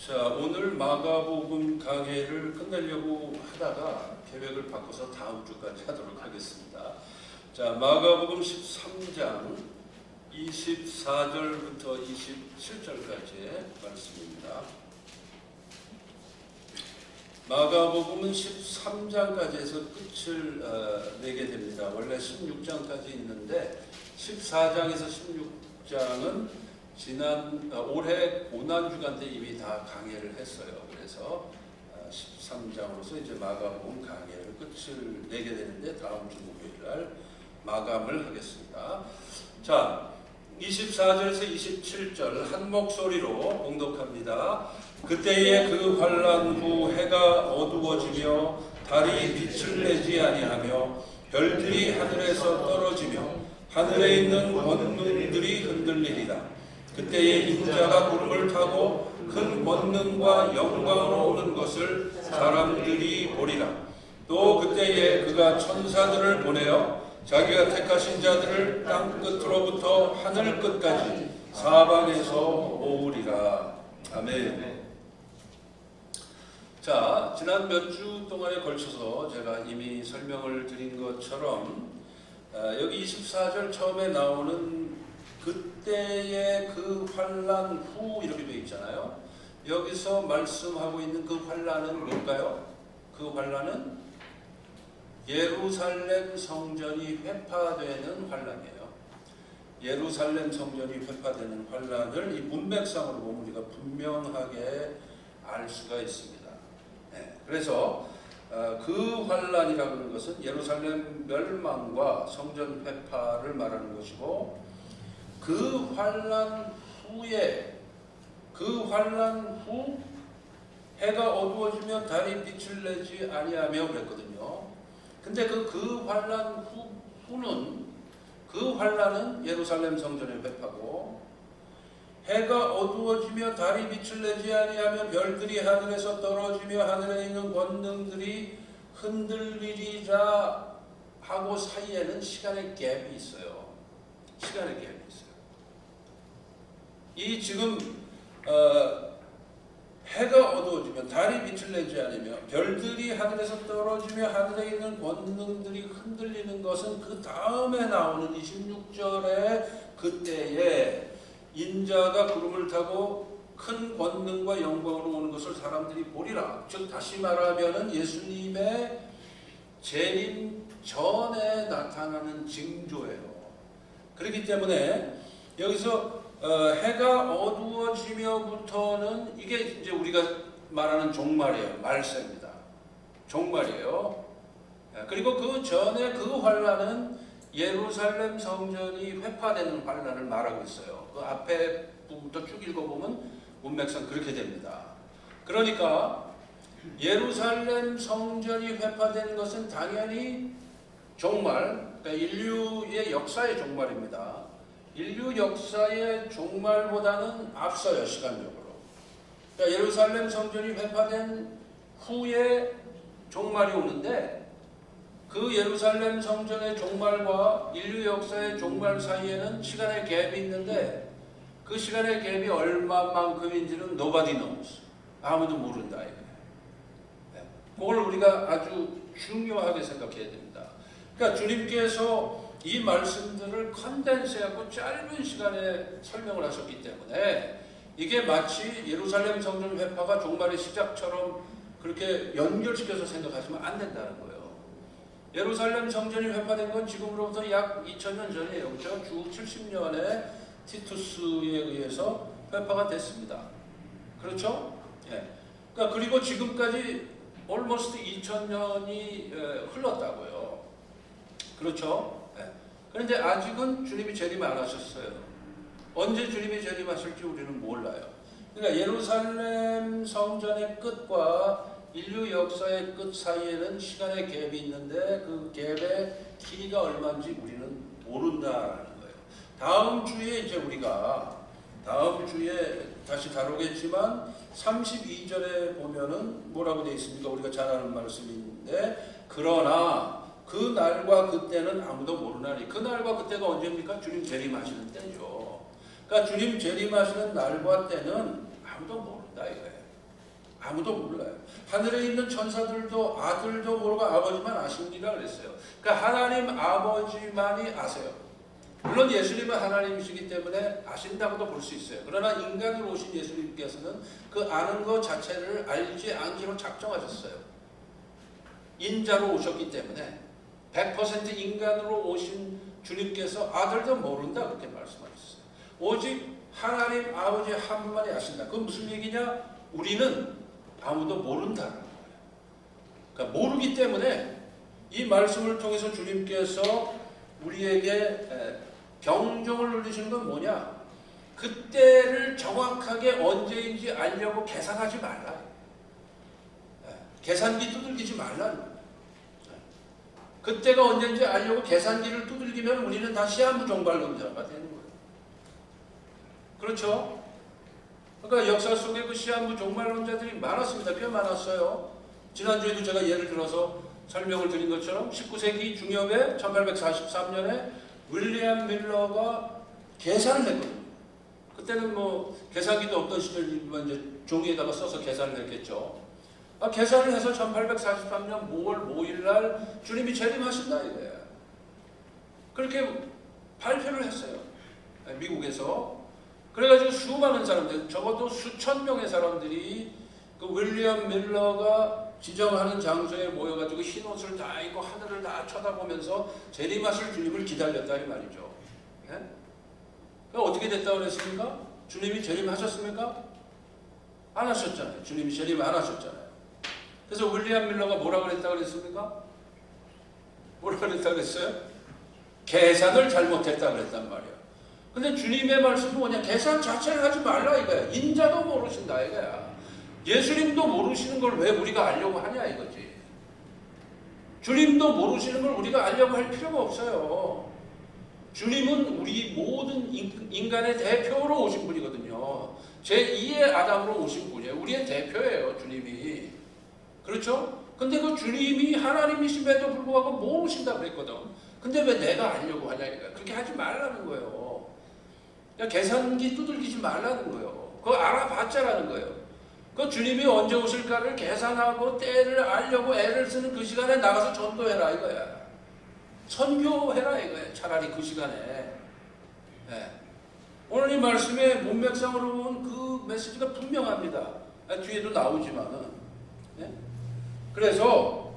자, 오늘 마가복음 강해를 끝내려고 하다가 계획을 바꿔서 다음 주까지 하도록 하겠습니다. 자, 마가복음 13장 24절부터 27절까지의 말씀입니다. 마가복음은 13장까지 해서 끝을 내게 됩니다. 원래 16장까지 있는데 14장에서 16장은 올해 고난주간 때 이미 다 강해를 했어요. 그래서 13장으로서 이제 마가복음 강해를 끝을 내게 되는데 다음 주 목요일 날 마감을 하겠습니다. 자, 24절에서 27절 한 목소리로 봉독합니다. 그때에 그 환난 후 해가 어두워지며 달이 빛을 내지 아니하며 별들이 하늘에서 떨어지며 하늘에 있는 권능들이 흔들리리라. 그때에 인자가 구름을 타고 큰 권능과 영광으로 오는 것을 사람들이 보리라. 또 그때에 그가 천사들을 보내어 자기가 택하신 자들을 땅 끝으로부터 하늘 끝까지 사방에서 모으리라. 아멘. 자, 지난 몇 주 동안에 걸쳐서 제가 이미 설명을 드린 것처럼 여기 24절 처음에 나오는 그때의 그 환난 후 이렇게 되어 있잖아요. 여기서 말씀하고 있는 그 환난은 뭘까요? 그 환난은 예루살렘 성전이 회파되는 환난이에요. 예루살렘 성전이 회파되는 환난을 이 문맥상으로 보면 우리가 분명하게 알 수가 있습니다. 네, 그래서 그 환난이라고 하는 것은 예루살렘 멸망과 성전 회파를 말하는 것이고, 그 환난 후 해가 어두워지면 달이 빛을 내지 아니하며 그랬거든요. 근데 그 환난 후는 그 환난은 예루살렘 성전의 회파고, 해가 어두워지며 달이 빛을 내지 아니하며 별들이 하늘에서 떨어지며 하늘에 있는 권능들이 흔들리리라 하고 사이에는 시간의 갭이 있어요. 시간의 갭이 있어요. 이 지금 해가 어두워지면 달이 빛을 내지 않으며 별들이 하늘에서 떨어지며 하늘에 있는 권능들이 흔들리는 것은 그 다음에 나오는 26절의 그때에 인자가 구름을 타고 큰 권능과 영광으로 오는 것을 사람들이 보리라. 즉 다시 말하면 예수님의 재림 전에 나타나는 징조예요. 그렇기 때문에 여기서 해가 어두워지며부터는 이게 이제 우리가 말하는 종말이에요. 말세입니다. 종말이에요. 그리고 그 전에 그 환난은 예루살렘 성전이 회파되는 환난을 말하고 있어요. 그 앞에 부분부터 쭉 읽어보면 문맥상 그렇게 됩니다. 그러니까 예루살렘 성전이 회파되는 것은 당연히 종말, 그러니까 인류의 역사의 종말입니다. 인류 역사의 종말보다는 앞서요, 시간적으로. 그러니까 예루살렘 성전이 회파된 후에 종말이 오는데, 그 예루살렘 성전의 종말과 인류 역사의 종말 사이에는 시간의 갭이 있는데, 그 시간의 갭이 얼마만큼인지는 nobody knows. 아무도 모른다. 그걸 우리가 아주 중요하게 생각해야 됩니다. 그러니까 주님께서 이 말씀들을 컨덴스하고 짧은 시간에 설명을 하셨기 때문에 이게 마치 예루살렘 성전 회파가 종말의 시작처럼 그렇게 연결시켜서 생각하시면 안 된다는 거예요. 예루살렘 성전이 회파된 건 지금으로부터 약 2000년 전이에요. 그렇죠? 주 70년에 티투스에 의해서 회파가 됐습니다. 그렇죠? 예. 그러니까 그리고 지금까지 almost 2000년이 흘렀다고요. 그렇죠? 예. 그런데 아직은 주님이 재림 안 하셨어요. 언제 주님이 재림하실지 우리는 몰라요. 그러니까 예루살렘 성전의 끝과 인류 역사의 끝 사이에는 시간의 갭이 있는데 그 갭의 길이가 얼마인지 우리는 모른다라는 거예요. 다음 주에 이제 우리가 다음 주에 다시 다루겠지만 32절에 보면은 뭐라고 되어 있습니까? 우리가 잘 아는 말씀인데, 그러나 그 날과 그때는 아무도 모르나니. 그 날과 그때가 언제입니까? 주님 재림하시는 때죠. 그러니까 주님 재림하시는 날과 때는 아무도 모른다 이거예요. 아무도 몰라요. 하늘에 있는 천사들도 아들도 모르고 아버지만 아십니다 그랬어요. 그러니까 하나님 아버지만이 아세요. 물론 예수님은 하나님이시기 때문에 아신다고도 볼 수 있어요. 그러나 인간으로 오신 예수님께서는 그 아는 것 자체를 알지 않기로 작정하셨어요. 인자로 오셨기 때문에 100% 인간으로 오신 주님께서 아들도 모른다 그렇게 말씀하셨어요. 오직 하나님 아버지 한 분만이 아신다. 그건 무슨 얘기냐? 우리는 아무도 모른다는 거예요. 그러니까 모르기 때문에 이 말씀을 통해서 주님께서 우리에게 경종을 울리시는 건 뭐냐? 그때를 정확하게 언제인지 알려고 계산하지 말라. 계산기 두들기지 말라는 거예요. 그때가 언제인지 알려고 계산기를 두들기면 우리는 다 시한부 종말론자가 되는 거예요. 그렇죠? 그러니까 역사 속에 그 시한부 종말론자들이 많았습니다. 꽤 많았어요. 지난주에도 제가 예를 들어서 설명을 드린 것처럼 19세기 중엽에 1843년에 윌리엄 밀러가 계산을 했거든요. 그때는 뭐 계산기도 없던 시절이지만 이제 종이에다가 써서 계산을 했겠죠. 계산을 해서 1843년 5월 5일 날 주님이 재림하신다 이거예요. 그렇게 발표를 했어요. 미국에서. 그래가지고 수많은 사람들, 적어도 수천 명의 사람들이 그 윌리엄 밀러가 지정하는 장소에 모여가지고 흰 옷을 다 입고 하늘을 다 쳐다보면서 재림하실 주님을 기다렸다 이 말이죠. 네? 그러니까 어떻게 됐다고 그랬습니까? 주님이 재림하셨습니까? 안 하셨잖아요. 주님이 재림 안 하셨잖아요. 그래서 윌리엄 밀러가 뭐라고 그랬다고 그랬습니까? 뭐라고 그랬다고 그랬어요? 계산을 잘못했다고 그랬단 말이에요. 근데 주님의 말씀은 뭐냐? 계산 자체를 하지 말라 이거야. 인자도 모르신다 이거야. 예수님도 모르시는 걸 왜 우리가 알려고 하냐 이거지. 주님도 모르시는 걸 우리가 알려고 할 필요가 없어요. 주님은 우리 모든 인간의 대표로 오신 분이거든요. 제2의 아담으로 오신 분이에요. 우리의 대표예요, 주님이. 그렇죠? 근데 그 주님이 하나님이심에도 불구하고 모르신다고 그랬거든. 근데 왜 내가 알려고 하냐 이거야. 그렇게 하지 말라는 거예요. 계산기 두들기지 말라는 거예요. 그거 알아봤자라는 거예요. 그 주님이 언제 오실까를 계산하고 때를 알려고 애를 쓰는 그 시간에 나가서 전도해라 이거야. 선교해라 이거야. 차라리 그 시간에. 네. 오늘 이 말씀의 문맥상으로 본 그 메시지가 분명합니다. 뒤에도 나오지만은. 네? 그래서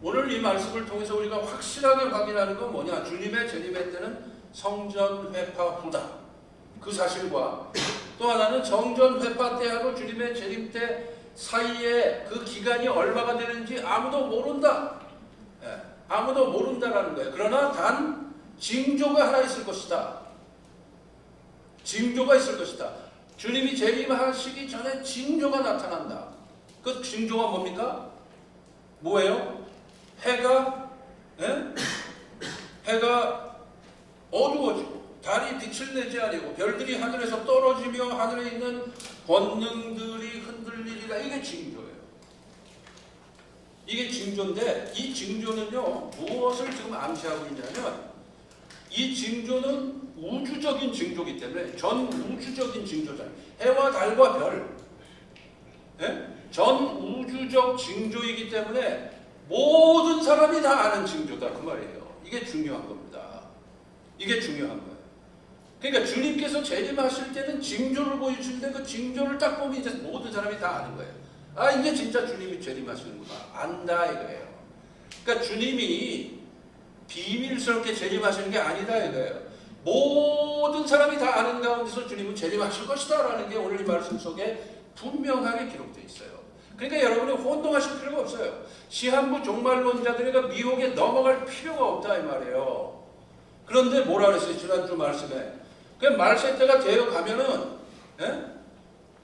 오늘 이 말씀을 통해서 우리가 확실하게 확인하는 건 뭐냐? 주님의 재림의 때는 성전 회파 후다. 그 사실과 또 하나는 성전 회파 때하고 주님의 재림 때 사이에 그 기간이 얼마가 되는지 아무도 모른다. 예, 아무도 모른다라는 거예요. 그러나 단 징조가 하나 있을 것이다. 징조가 있을 것이다. 주님이 재림하시기 전에 징조가 나타난다. 그 징조가 뭡니까? 뭐예요? 해가 어두워지고 달이 빛을 내지 아니고 별들이 하늘에서 떨어지며 하늘에 있는 권능들이 흔들리리라. 이게 징조예요. 이게 징조인데 이 징조는요 무엇을 지금 암시하고 있냐면 이 징조는 우주적인 징조이기 때문에 전 우주적인 징조잖아요. 해와 달과 별 전 우주적 징조이기 때문에 모든 사람이 다 아는 징조다 그 말이에요. 이게 중요한 겁니다. 이게 중요한 거예요. 그러니까 주님께서 재림하실 때는 징조를 보여주는데 그 징조를 딱 보면 이제 모든 사람이 다 아는 거예요. 아 이제 진짜 주님이 재림하시는구나. 안다 이거예요. 그러니까 주님이 비밀스럽게 재림하시는 게 아니다 이거예요. 모든 사람이 다 아는 가운데서 주님은 재림하실 것이다 라는 게 오늘 이 말씀 속에 분명하게 기록되어 있어요. 그러니까 여러분이 혼동하실 필요가 없어요. 시한부 종말론자들의 미혹에 넘어갈 필요가 없다 이 말이에요. 그런데 뭐라 그랬어요? 지난주 말씀에 그 말세 때가 되어 가면은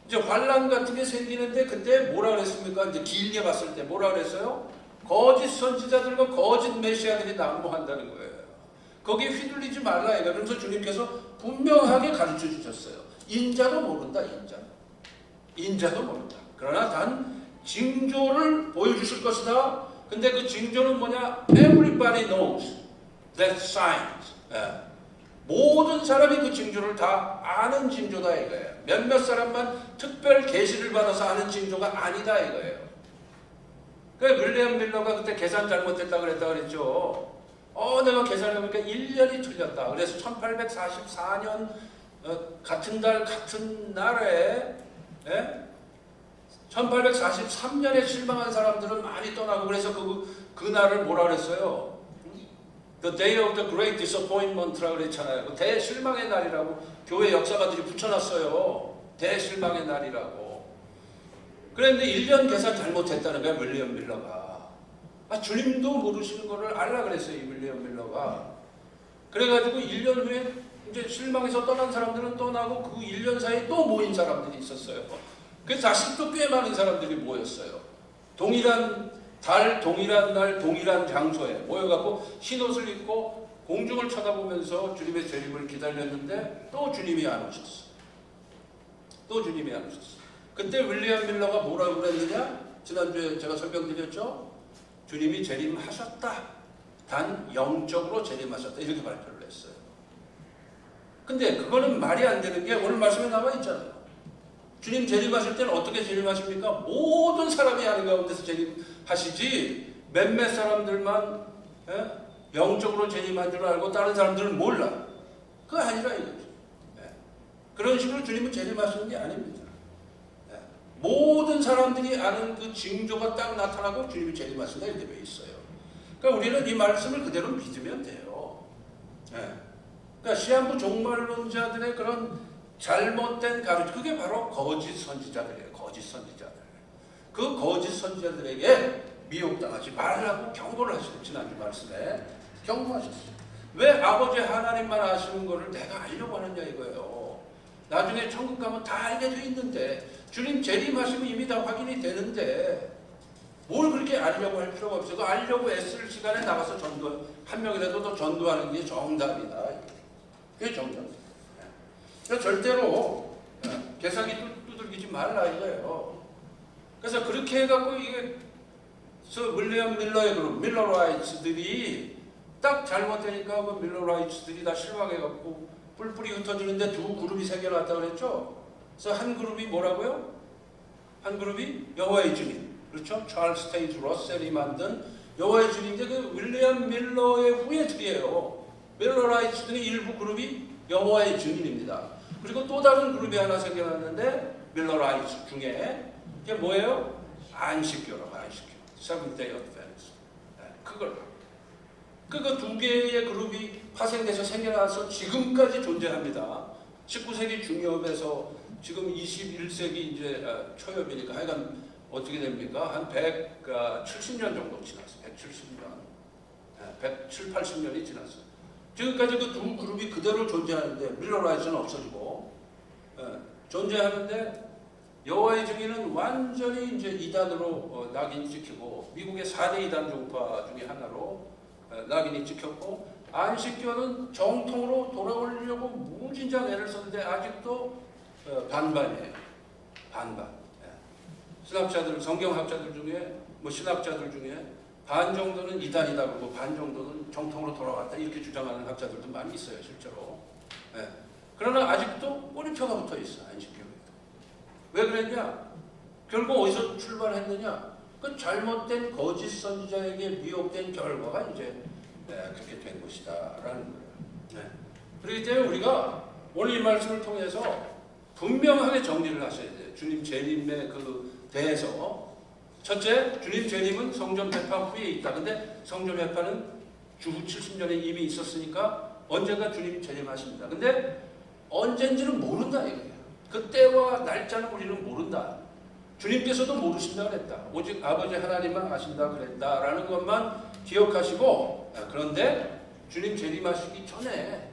이제 환란 같은 게 생기는데 그때 뭐라 그랬습니까? 이제 길게 봤을 때 뭐라 그랬어요? 거짓 선지자들과 거짓 메시아들이 난무한다는 거예요. 거기에 휘둘리지 말라 이거. 그래서 주님께서 분명하게 가르쳐 주셨어요. 인자도 모른다. 인자도 모른다. 그러나 단 징조를 보여주실 것이다. 근데 그 징조는 뭐냐? Everybody knows that signs. 모든 사람이 그 징조를 다 아는 징조다 이거예요. 몇몇 사람만 특별 계시를 받아서 아는 징조가 아니다 이거예요. 그러니까 윌리엄 밀러가 그때 계산 잘못했다 그랬죠. 내가 계산해보니까 1년이 틀렸다. 그래서 1844년 같은 달 같은 날에 1843년에 실망한 사람들은 많이 떠나고 그래서 그 날을 뭐라 그랬어요? The day of the great disappointment라고 그랬잖아요. 그 대실망의 날이라고 교회 역사가들이 붙여놨어요. 대실망의 날이라고. 그런데 1년 계산 잘못했다는 거야, 윌리엄 밀러가. 주님도 모르시는 거를 알라 그랬어요, 이 윌리엄 밀러가. 그래가지고 1년 후에 이제 실망해서 떠난 사람들은 떠나고 그 1년 사이에 또 모인 사람들이 있었어요. 그래서 다시 또 꽤 많은 사람들이 모였어요. 동일한 달, 동일한 날, 동일한 장소에 모여갖고 흰옷을 입고 공중을 쳐다보면서 주님의 재림을 기다렸는데 또 주님이 안 오셨어. 또 주님이 안 오셨어. 그때 윌리엄 밀러가 뭐라고 그랬느냐? 지난주에 제가 설명드렸죠? 주님이 재림하셨다. 단 영적으로 재림하셨다. 이렇게 발표를 했어요. 근데 그거는 말이 안 되는 게 오늘 말씀에 나와 있잖아요. 주님 재림하실 때는 어떻게 재림하십니까? 모든 사람이 하는 가운데서 재림하시지 몇몇 사람들만 영적으로 재림한 줄 알고 다른 사람들은 몰라. 그거 아니라 이거죠. 그런 식으로 주님은 재림하시는 게 아닙니다. 모든 사람들이 아는 그 징조가 딱 나타나고 주님이 재림하신다 이렇게 돼 있어요. 그러니까 우리는 이 말씀을 그대로 믿으면 돼요. 그러니까 시한부 종말론자들의 그런 잘못된 가르침, 그게 바로 거짓 선지자들이에요. 거짓 선지자들. 그 거짓 선지자들에게 미혹당하지 말라고 경고를 하시는 지난주 말씀에 경고하셨어요. 왜 아버지 하나님만 아시는 거를 내가 알려고 하느냐 이거예요. 나중에 천국 가면 다 알게 돼 있는데 주님 재림하시면 이미 다 확인이 되는데 뭘 그렇게 알려고 할 필요가 없어요. 알려고 애쓸 시간에 나가서 전도, 한 명이라도 더 전도하는 게 정답이다. 그게 정답이다. 그래서 절대로 계산기 두들기지 말라 이거예요. 그래서 그렇게 해갖고 이게 윌리엄 밀러의 그룹, 밀러라이츠들이 딱 잘못되니까 그 밀러라이츠들이 다 실망해갖고 뿔뿔이 흩어지는데 두 그룹이 생겨났다고 그랬죠. 그래서 한 그룹이 뭐라고요? 한 그룹이 여호와의 증인. 그렇죠? 찰스 테이트 러셀이 만든 여호와의 증인인데 그 윌리엄 밀러의 후예들이에요. 밀러라이츠들의 일부 그룹이 여호와의 증인입니다. 그리고 또 다른 그룹이 하나 생겨났는데 밀러라이츠 중에 그게 뭐예요? 안식교라고 안식교. Seventh Day Adventist. 그거 두 개의 그룹이 파생돼서 생겨나서 지금까지 존재합니다. 19세기 중엽에서 지금 21세기 이제 초엽이니까 하여간 어떻게 됩니까? 한 170년 정도 지났어요. 170년. 170, 80년이 지났어요. 지금까지 그 두 그룹이 그대로 존재하는데 밀러라이츠는 없어지고 존재하는데 여호와의 증인은 완전히 이제 이단으로 낙인이 찍히고 미국의 4대 이단 종파 중에 하나로 낙인이 찍혔고 안식교는 정통으로 돌아오려고 무진장 애를 썼는데 아직도 반반이에요. 반반. 신학자들, 성경학자들 중에 신학자들 중에 반 정도는 이단이다 그러고 반 정도는 정통으로 돌아왔다 이렇게 주장하는 학자들도 많이 있어요 실제로. 그러나 아직도 꼬리표가 붙어 있어 안식교에도. 왜 그랬냐? 결국 어디서 출발했느냐? 그 잘못된 거짓 선지자에게 미혹된 결과가 이제 그렇게 된 것이다라는 거예요. 그렇기 때문에 우리가 오늘 이 말씀을 통해서 분명하게 정리를 하셔야 돼요. 주님 재림에 대해서. 첫째, 주님 재림은 성전 배파 후에 있다. 근데 성전 배파는 주후 70년에 이미 있었으니까 언젠가 주님 재림하십니다. 근데 언젠지는 모른다 이거예요. 그때와 날짜는 우리는 모른다. 주님께서도 모르신다 그랬다. 오직 아버지 하나님만 아신다 그랬다라는 것만 기억하시고, 그런데 주님 재림하시기 전에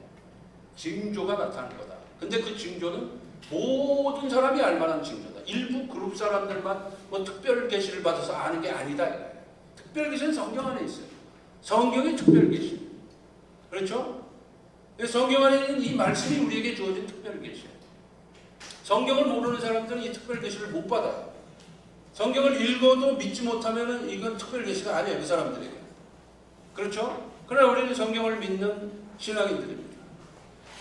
징조가 나타날 거다. 근데 그 징조는 모든 사람이 알만한 징조다. 일부 그룹 사람들만 특별 계시를 받아서 아는 게 아니다 이거예요. 특별 계시는 성경 안에 있어요. 성경이 특별 계시. 그렇죠? 성경 안에 있는 이 말씀이 우리에게 주어진 특별 계시예요. 성경을 모르는 사람들은 이 특별 계시를 못 받아요. 성경을 읽어도 믿지 못하면 이건 특별 계시가 아니에요. 그 사람들에게. 그렇죠? 그러나 우리는 성경을 믿는 신앙인들입니다.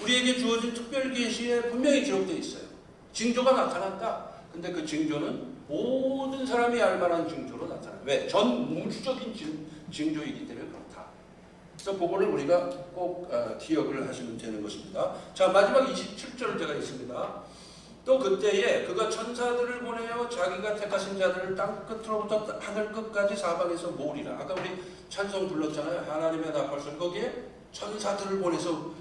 우리에게 주어진 특별 계시에 분명히 기록되어 있어요. 징조가 나타났다. 근데 그 징조는 모든 사람이 알만한 징조로 나타나요. 왜? 전 우주적인 징조이기 때문에 그렇다. 그래서 그거를 우리가 꼭 기억을 하시면 되는 것입니다. 자, 마지막 27절 제가 있습니다. 또 그때에 그가 천사들을 보내어 자기가 택하신 자들을 땅 끝으로부터 하늘 끝까지 사방에서 모으리라. 아까 우리 찬송 불렀잖아요. 하나님의 나팔소리. 거기에 천사들을 보내서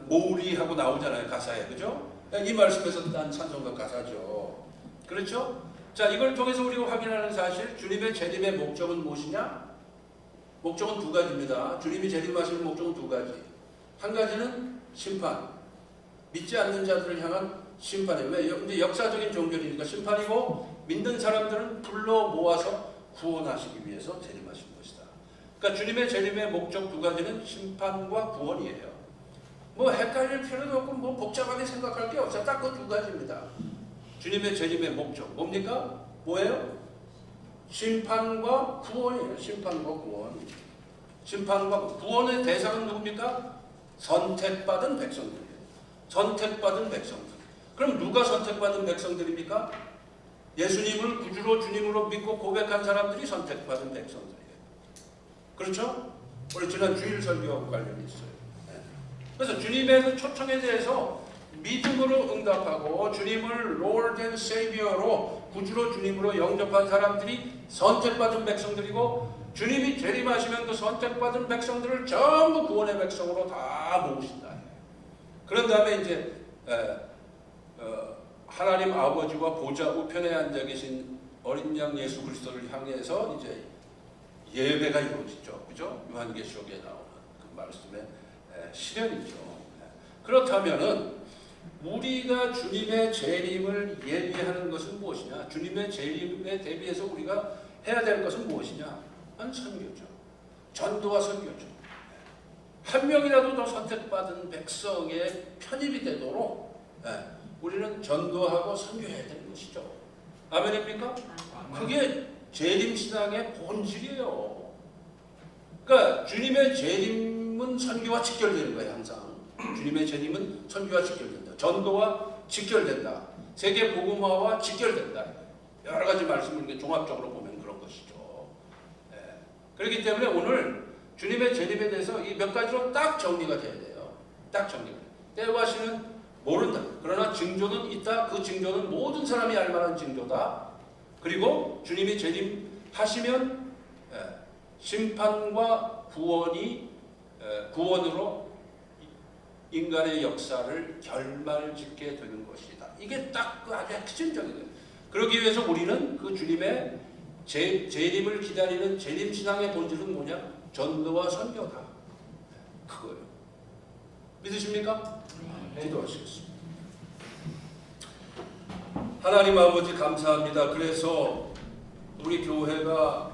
모으리 하고 나오잖아요. 가사에. 그죠? 이 말씀에서 딴 찬송가 가사죠. 그렇죠? 자, 이걸 통해서 우리가 확인하는 사실, 주님의 재림의 목적은 무엇이냐? 목적은 두 가지입니다. 주님이 재림하시는 목적은 두 가지. 한 가지는 심판. 믿지 않는 자들을 향한 심판이에요. 왜? 이제 역사적인 종교니까 심판이고, 믿는 사람들은 불러 모아서 구원하시기 위해서 재림하신 것이다. 그러니까 주님의 재림의 목적 두 가지는 심판과 구원이에요. 뭐 헷갈릴 필요도 없고 뭐 복잡하게 생각할 게 없어요. 딱 그 두 가지입니다. 주님의 재림의 목적 뭡니까? 뭐예요? 심판과 구원이에요. 심판과 구원. 심판과 구원의 대상은 누굽니까? 선택받은 백성들이에요. 선택받은 백성들. 그럼 누가 선택받은 백성들입니까? 예수님을 구주로 주님으로 믿고 고백한 사람들이 선택받은 백성들이에요. 그렇죠? 우리 지난 주일 설교하고 관련이 있어요. 그래서 주님의 그 초청에 대해서 믿음으로 응답하고 주님을 Lord and Savior로 구주로 주님으로 영접한 사람들이 선택받은 백성들이고, 주님이 재림하시면 그 선택받은 백성들을 전부 구원의 백성으로 다 모으신다. 그런 다음에 이제 하나님 아버지와 보좌 우편에 앉아 계신 어린 양 예수 그리스도를 향해서 이제 예배가 이루어지죠. 그죠? 요한계시록에 나오는 그 말씀의 실현이죠. 그렇다면은 우리가 주님의 재림을 예비하는 것은 무엇이냐? 주님의 재림에 대비해서 우리가 해야 될 것은 무엇이냐? 선교죠. 전도와 선교죠. 한 명이라도 더 선택받은 백성에 편입이 되도록 우리는 전도하고 선교해야 되는 것이죠. 아멘입니까? 그게 재림신앙의 본질이에요. 그러니까 주님의 재림은 선교와 직결되는 거예요. 항상 주님의 재림은 선교와 직결된다. 전도와 직결된다. 세계 복음화와 직결된다. 여러 가지 말씀을 종합적으로 보면 그런 것이죠. 그렇기 때문에 오늘 주님의 재림에 대해서 이 몇 가지로 딱 정리가 돼야 돼요. 딱 정리가 돼요. 때와 시는 모른다. 그러나 징조는 있다. 그 징조는 모든 사람이 알만한 징조다. 그리고 주님이 재림하시면 심판과 구원으로 인간의 역사를 결말짓게 되는 것이다. 이게 딱 아주 핵심적인 거예요. 그러기 위해서 우리는 그 주님의 재림을 기다리는 재림신앙의 본질은 뭐냐? 전도와 선교다. 그거예요. 믿으십니까? 기도하시겠습니다. 하나님 아버지 감사합니다. 그래서 우리 교회가